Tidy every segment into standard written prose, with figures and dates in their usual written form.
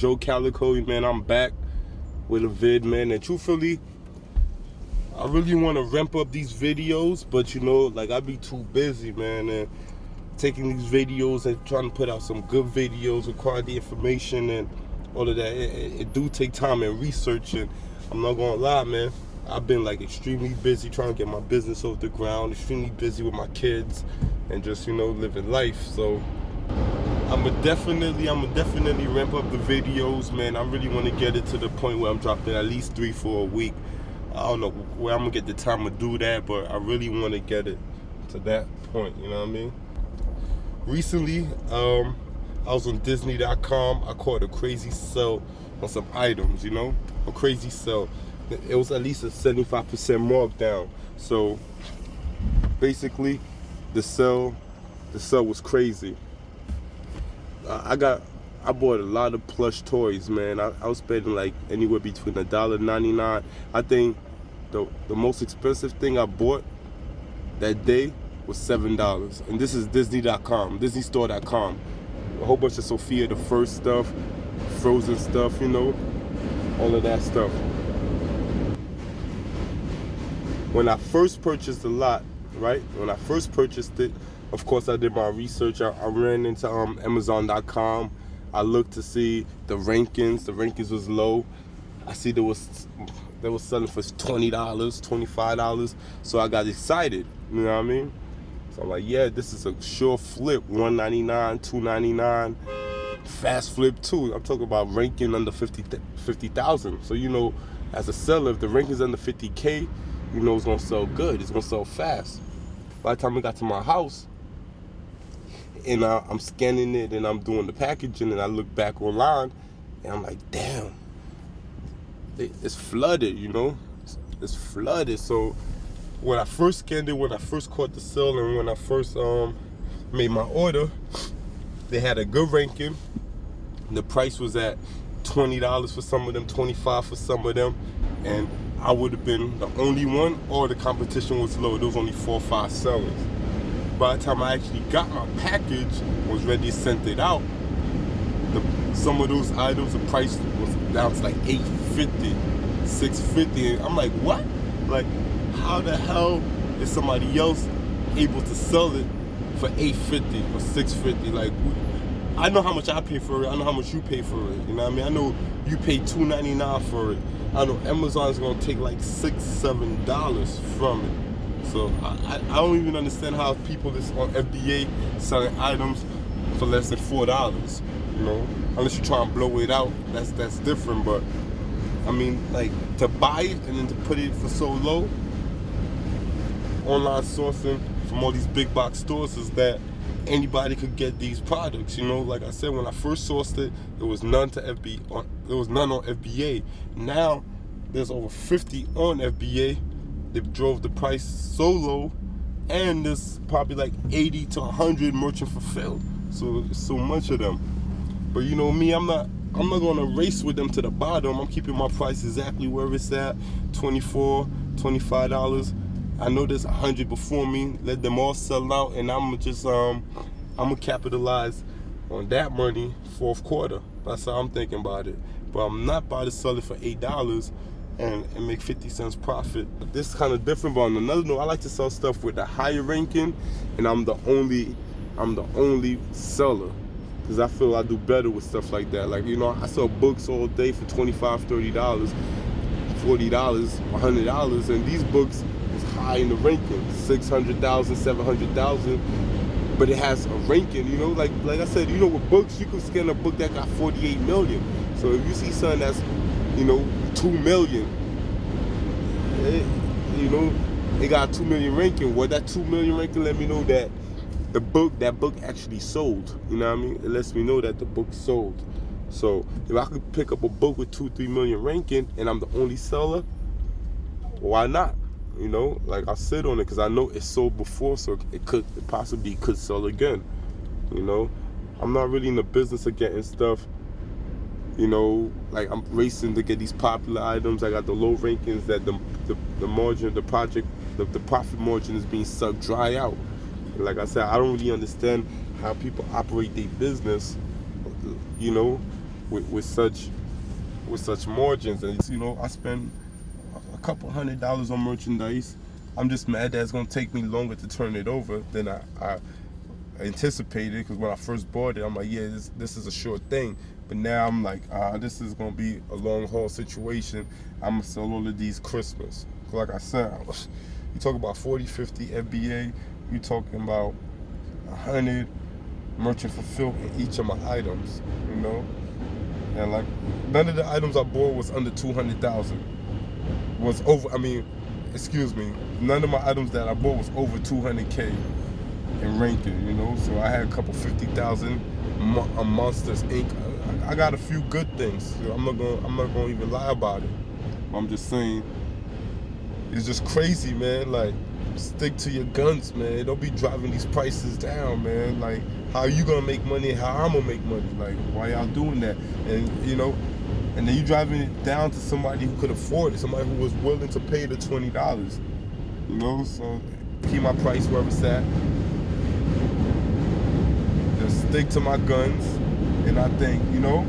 Joe Calico, man. I'm back with a vid, man. And truthfully, I really want to ramp up these videos, but like I be too busy, man. And taking these videos and trying to put out some good videos with quality information and all of that, it do take time and research. And I'm not gonna lie, man, I've been like extremely busy trying to get my business off the ground, extremely busy with my kids and just living life. So I'ma definitely ramp up the videos, man. I really want to get it to the point where I'm dropping at least 3 for a week. I don't know where I'm gonna get the time to do that, but I really want to get it to that point, you know what I mean? Recently, I was on Disney.com. I caught a crazy sale on some items, a crazy sale. It was at least a 75% markdown. So basically, the sale was crazy. I bought a lot of plush toys, man. I was spending like anywhere between $1.99. I think the most expensive thing I bought that day was $7. And this is Disney.com, DisneyStore.com. A whole bunch of Sophia the First stuff, Frozen stuff, all of that stuff. When I first purchased the lot, right? When I first purchased it, of course I did my research. I ran into Amazon.com. I looked to see the rankings. The rankings was low. I see they was selling for $20, $25. So I got excited, you know what I mean? So I'm like, yeah, this is a sure flip. $199, $299, fast flip too. I'm talking about ranking under 50,000. So as a seller, if the ranking's under 50K, it's gonna sell good. It's gonna sell fast. By the time I got to my house, and I'm scanning it and I'm doing the packaging, and I look back online, and I'm like, damn, it's flooded. It's flooded. So when I first scanned it, when I first caught the sale, and when I first made my order, they had a good ranking. The price was at $20 for some of them, $25 for some of them, and I would have been the only one, or the competition was low. There was only 4 or 5 sellers. By the time I actually got my package, was ready to send it out, some of those items, the price was down to like $8.50, $6.50. And I'm like, what? Like, how the hell is somebody else able to sell it for $8.50 or $6.50? Like, I know how much I pay for it. I know how much you pay for it. You know what I mean? I know you pay $2.99 for it. I know Amazon's gonna take like $6, $7 from it. So I don't even understand how people that's on FBA selling items for less than $4. Unless you try and blow it out, that's different. But I mean, like, to buy it and then to put it for so low, online sourcing from all these big box stores is that anybody could get these products. Like I said, when I first sourced it, there was none to FBA. There was none on FBA. Now there's over 50 on FBA. They've drove the price so low, and there's probably like 80 to 100 merchant fulfilled. So there's so much of them. But me, I'm not gonna race with them to the bottom. I'm keeping my price exactly where it's at, $24, $25. I know there's 100 before me. Let them all sell out, and I'm gonna capitalize on that money fourth quarter. That's how I'm thinking about it. But I'm not about to sell it for $8 and make 50 cents profit. This is kind of different. But on another note, I like to sell stuff with a higher ranking, and I'm the only seller, because I feel I do better with stuff like that. Like, I sell books all day for $25, $30, $40, $100, and these books is high in the ranking, 600,000, 700,000. But it has a ranking, like I said, with books, you can scan a book that got 48 million. So if you see something that's, 2 million, it got 2 million ranking. Well, that 2 million ranking let me know that that book actually sold. You know what I mean? It lets me know that the book sold. So if I could pick up a book with 2-3 million ranking and I'm the only seller, why not? Like, I sit on it because I know it sold before, so it possibly could sell again. I'm not really in the business of getting stuff, like I'm racing to get these popular items. I got the low rankings that the margin, the profit margin is being sucked dry out. Like I said, I don't really understand how people operate their business, with such margins. And you know, I spend a couple $100 on merchandise. I'm just mad that it's gonna take me longer to turn it over than I anticipated, because when I first bought it, I'm like, yeah, this is a short thing. But now I'm like, this is gonna be a long haul situation. I'm gonna sell all of these Christmas. Like I said, you talk about 40, 50 FBA, you talking about 100 merchant fulfilled in each of my items, you know? And like, none of the items I bought was under 200,000. Was over, none of my items that I bought was over 200K in ranking, you know? So I had a couple 50,000 Monsters Inc. I got a few good things. So I'm not gonna even lie about it. I'm just saying, it's just crazy, man. Like, stick to your guns, man. Don't be driving these prices down, man. Like, how you gonna make money? How I'm gonna make money? Like, why y'all doing that? And you know, and then you driving it down to somebody who could afford it, somebody who was willing to pay the $20. You know, so keep my price where it's at. Just stick to my guns, and I think, you know,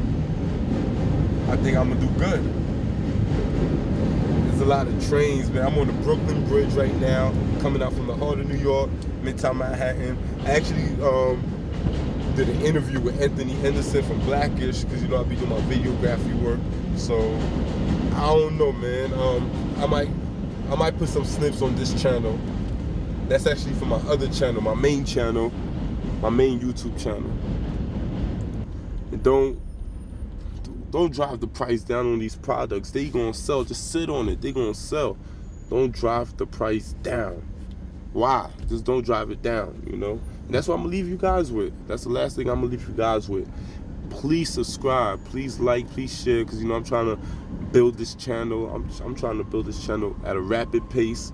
I'm gonna do good. There's a lot of trains, man. I'm on the Brooklyn Bridge right now, coming out from the heart of New York, Midtown Manhattan. I actually did an interview with Anthony Henderson from Blackish, because, you know, I be doing my videography work. So I don't know, man. I might put some snips on this channel. That's actually for my other channel, my main channel, my main YouTube channel. And don't drive the price down on these products. They gonna sell. Just sit on it. They gonna sell. Don't drive the price down. Why? Just don't drive it down, you know? And that's what I'm gonna leave you guys with. That's the last thing I'm gonna leave you guys with. Please subscribe. Please like. Please share. Because, you know, I'm trying to build this channel. I'm trying to build this channel at a rapid pace.